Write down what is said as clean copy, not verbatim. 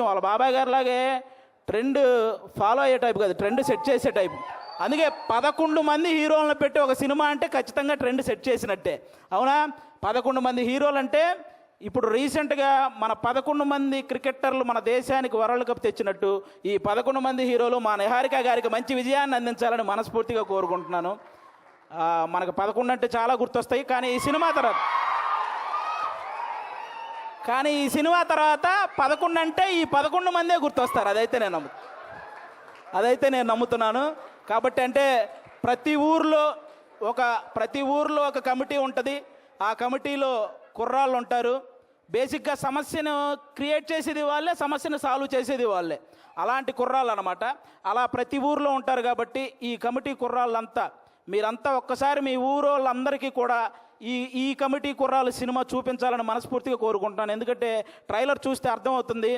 వాళ్ళ బాబాయ్ గారి లాగే ట్రెండ్ ఫాలో అయ్యే టైప్ కాదు, ట్రెండ్ సెట్ చేసే టైప్. అందుకే 11 మంది హీరోలను పెట్టి ఒక సినిమా అంటే ఖచ్చితంగా ట్రెండ్ సెట్ చేసినట్టే. అవునా? 11 మంది హీరోలు అంటే ఇప్పుడు రీసెంట్గా మన 11 మంది క్రికెటర్లు మన దేశానికి వరల్డ్ కప్ తెచ్చినట్టు ఈ 11 మంది హీరోలు మా నిహారిక గారికి మంచి విజయాన్ని అందించాలని మనస్ఫూర్తిగా కోరుకుంటున్నాను. మనకు 11 అంటే చాలా గుర్తొస్తాయి, కానీ ఈ సినిమా తర్వాత 11 అంటే ఈ 11 మందే గుర్తొస్తారు. అదైతే నేను నమ్ముతున్నాను. కాబట్టి అంటే ప్రతి ఊర్లో ఒక కమిటీ ఉంటుంది. ఆ కమిటీలో కుర్రాళ్ళు ఉంటారు. బేసిక్గా సమస్యను క్రియేట్ చేసేది వాళ్ళే, సమస్యను సాల్వ్ చేసేది వాళ్ళే. అలాంటి కుర్రాళ్ళు అనమాట. అలా ప్రతి ఊర్లో ఉంటారు. కాబట్టి ఈ కమిటీ కుర్రాళ్ళంతా మీరంతా ఒక్కసారి మీ ఊరోళ్ళందరికీ కూడా ఈ కమిటీ కుర్రాళ్ళు సినిమా చూపించాలని మనస్ఫూర్తిగా కోరుకుంటున్నాను. ఎందుకంటే ట్రైలర్ చూస్తే అర్థమవుతుంది.